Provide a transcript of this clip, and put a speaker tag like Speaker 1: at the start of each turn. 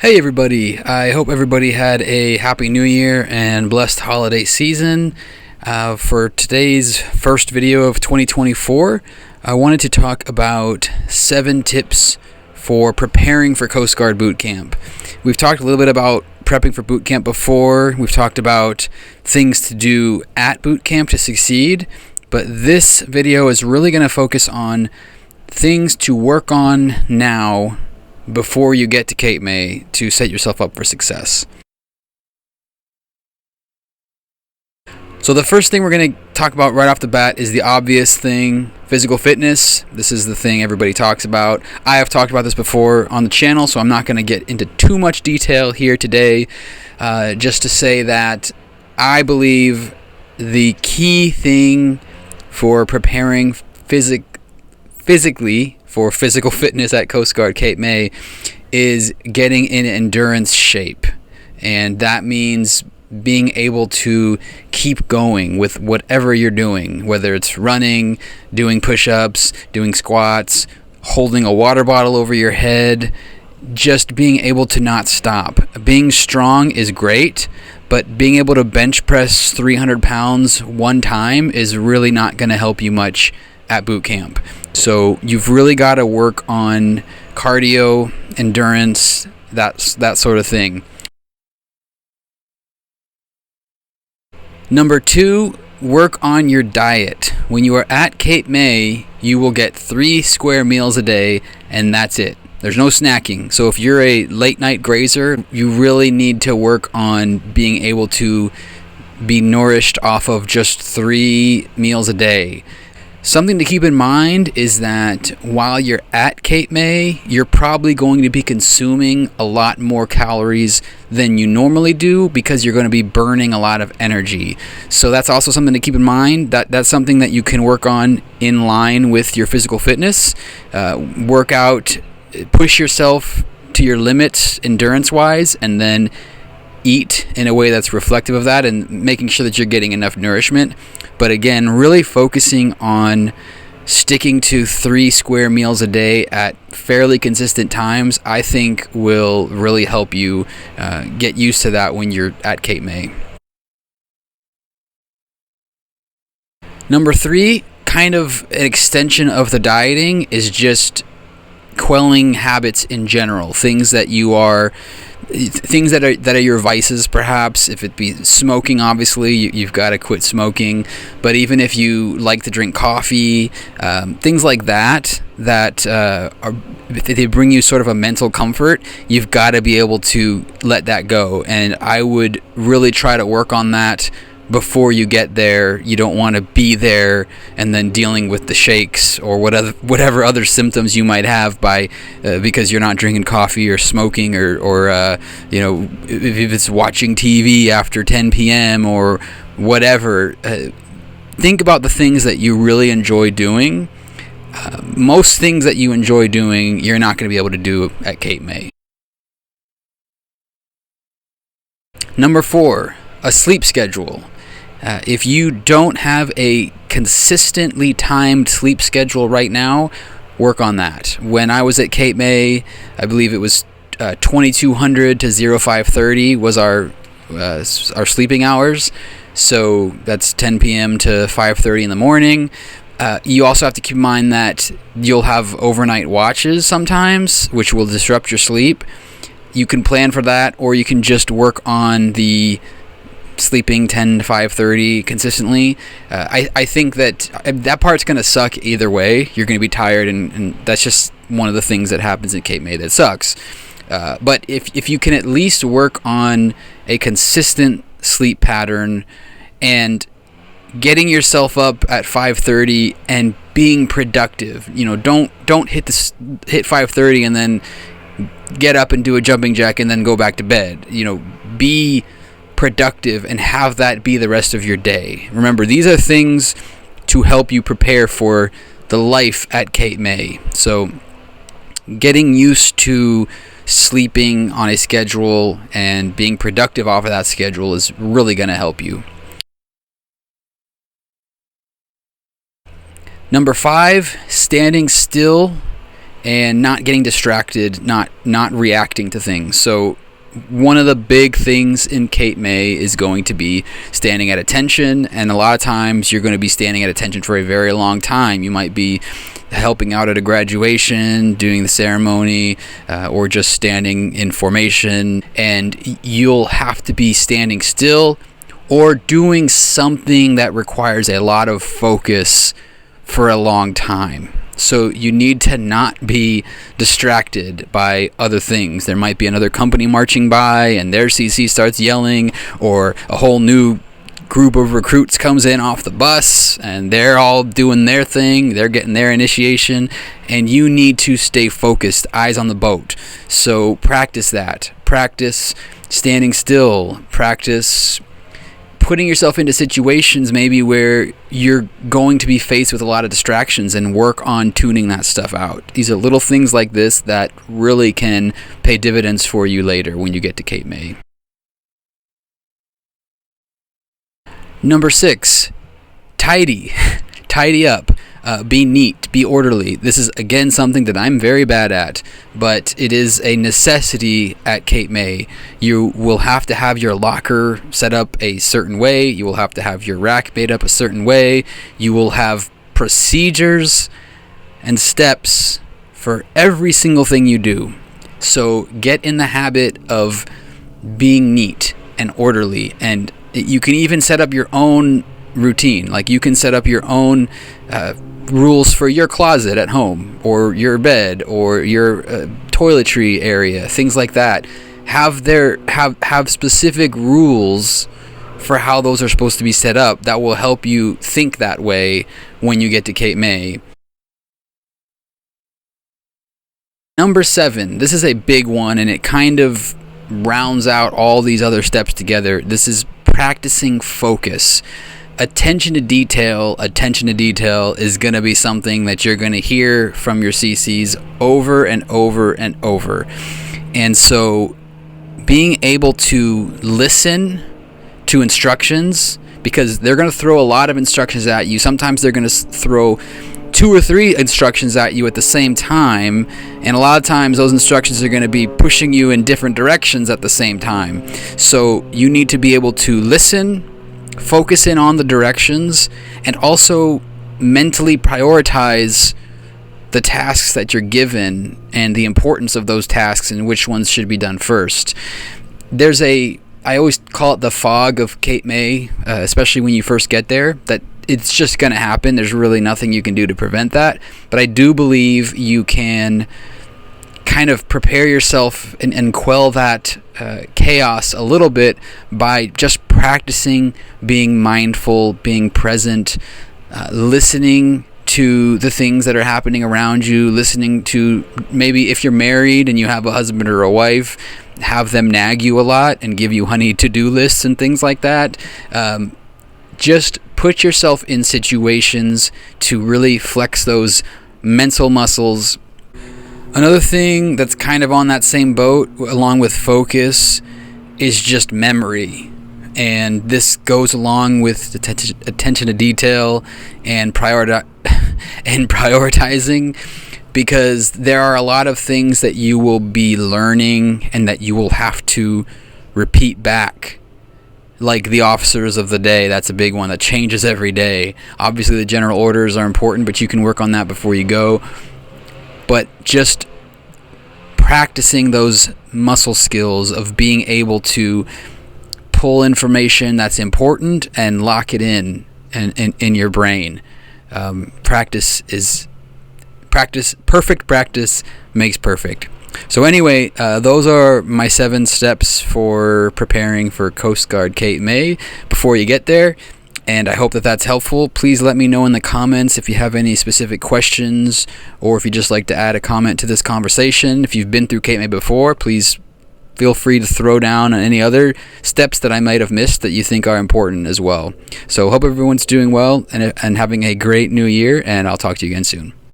Speaker 1: Hey everybody, I hope everybody had a happy new year and blessed holiday season. For today's first video of 2024, I wanted to talk about 7 tips for preparing for Coast Guard boot camp. We've talked a little bit about prepping for boot camp before. We've talked about things to do at boot camp to succeed, but this video is really going to focus on things to work on now before you get to Cape May to set yourself up for success. So the first thing we're going to talk about right off the bat is the obvious thing, physical fitness. This is the thing everybody talks about. I have talked about this before on the channel, so I'm not going to get into too much detail here today. Just to say that I believe the key thing for preparing physically for physical fitness at Coast Guard Cape May is getting in endurance shape. And that means being able to keep going with whatever you're doing, whether it's running, doing push-ups, doing squats, holding a water bottle over your head, just being able to not stop. Being strong is great, but being able to bench press 300 pounds one time is really not going to help you much at boot camp. So you've really got to work on cardio, endurance, that sort of thing. Number 2, work on your diet. When you are at Cape May, you will get 3 square meals a day, and that's it. There's no snacking. So if you're a late night grazer, you really need to work on being able to be nourished off of just 3 meals a day. Something to keep in mind is that while you're at Cape May, you're probably going to be consuming a lot more calories than you normally do because you're going to be burning a lot of energy. So that's also something to keep in mind. That's something that you can work on in line with your physical fitness. Work out, push yourself to your limits endurance-wise, and then eat in a way that's reflective of that and making sure that you're getting enough nourishment. But again, really focusing on sticking to 3 square meals a day at fairly consistent times, I think will really help you get used to that when you're at Cape May. Number 3, kind of an extension of the dieting, is just quelling habits in general. Things that are your vices, perhaps. If it be smoking, obviously you've got to quit smoking. But even if you like to drink coffee, things like that they bring you sort of a mental comfort, you've got to be able to let that go. And I would really try to work on that before you get there. You don't want to be there and then dealing with the shakes or whatever other symptoms you might have because you're not drinking coffee or smoking or if it's watching TV after 10 p.m. or whatever. Think about the things that you really enjoy doing. Most things that you enjoy doing, you're not going to be able to do at Cape May. Number 4, a sleep schedule. If you don't have a consistently timed sleep schedule right now, work on that. When I was at Cape May, I believe it was 2200 to 0530 was our sleeping hours. So that's 10 p.m. to 5:30 in the morning. You also have to keep in mind that you'll have overnight watches sometimes, which will disrupt your sleep. You can plan for that, or you can just work on the sleeping 10 to 5:30 consistently. I think that part's going to suck either way. You're going to be tired, and that's just one of the things that happens at Cape May that sucks. But if you can at least work on a consistent sleep pattern and getting yourself up at 5:30 and being productive, don't hit 5:30 and then get up and do a jumping jack and then go back to bed. Be productive and have that be the rest of your day. Remember, these are things to help you prepare for the life at Cape May. So getting used to sleeping on a schedule and being productive off of that schedule is really going to help you. Number 5, standing still and not getting distracted, not reacting to things. So one of the big things in Cape May is going to be standing at attention, and a lot of times you're going to be standing at attention for a very long time. You might be helping out at a graduation, doing the ceremony, or just standing in formation, and you'll have to be standing still or doing something that requires a lot of focus for a long time. So you need to not be distracted by other things. There might be another company marching by and their CC starts yelling, or a whole new group of recruits comes in off the bus and they're all doing their thing. They're getting their initiation, and you need to stay focused, eyes on the boat. So practice that. Practice standing still. Practice putting yourself into situations maybe where you're going to be faced with a lot of distractions, and work on tuning that stuff out. These are little things like this that really can pay dividends for you later when you get to Cape May. Number 6, tidy. Tidy up. Be neat, be orderly. This is, again, something that I'm very bad at, but it is a necessity at Cape May. You will have to have your locker set up a certain way. You will have to have your rack made up a certain way. You will have procedures and steps for every single thing you do. So get in the habit of being neat and orderly, and you can even set up your own routine. Like, you can set up your own rules for your closet at home, or your bed, or your toiletry area, things like that. Have specific rules for how those are supposed to be set up that will help you think that way when you get to Cape May. Number 7, this is a big one, and it kind of rounds out all these other steps together. This is practicing focus. Attention to detail is going to be something that you're going to hear from your CCs over and over and over. And so being able to listen to instructions, because they're going to throw a lot of instructions at you. Sometimes they're going to throw 2 or 3 instructions at you at the same time, and a lot of times those instructions are going to be pushing you in different directions at the same time. So you need to be able to listen, focus in on the directions, and also mentally prioritize the tasks that you're given and the importance of those tasks and which ones should be done first. I always call it the fog of Cape May, especially when you first get there, that it's just going to happen. There's really nothing you can do to prevent that. But I do believe you can kind of prepare yourself and quell that chaos a little bit by just practicing being mindful, being present, listening to the things that are happening around you, listening to, maybe if you're married and you have a husband or a wife, have them nag you a lot and give you honey to-do lists and things like that. Just put yourself in situations to really flex those mental muscles. Another thing that's kind of on that same boat, along with focus, is just memory. And this goes along with attention to detail and prioritizing, because there are a lot of things that you will be learning and that you will have to repeat back. Like the officers of the day, that's a big one that changes every day. Obviously the general orders are important, but you can work on that before you go. But just practicing those muscle skills of being able to pull information that's important and lock it in your brain. Perfect practice makes perfect. So anyway, those are my 7 steps for preparing for Coast Guard Cape May before you get there. And I hope that that's helpful. Please let me know in the comments if you have any specific questions, or if you'd just like to add a comment to this conversation. If you've been through Cape May before, please feel free to throw down on any other steps that I might have missed that you think are important as well. So hope everyone's doing well and having a great new year, and I'll talk to you again soon.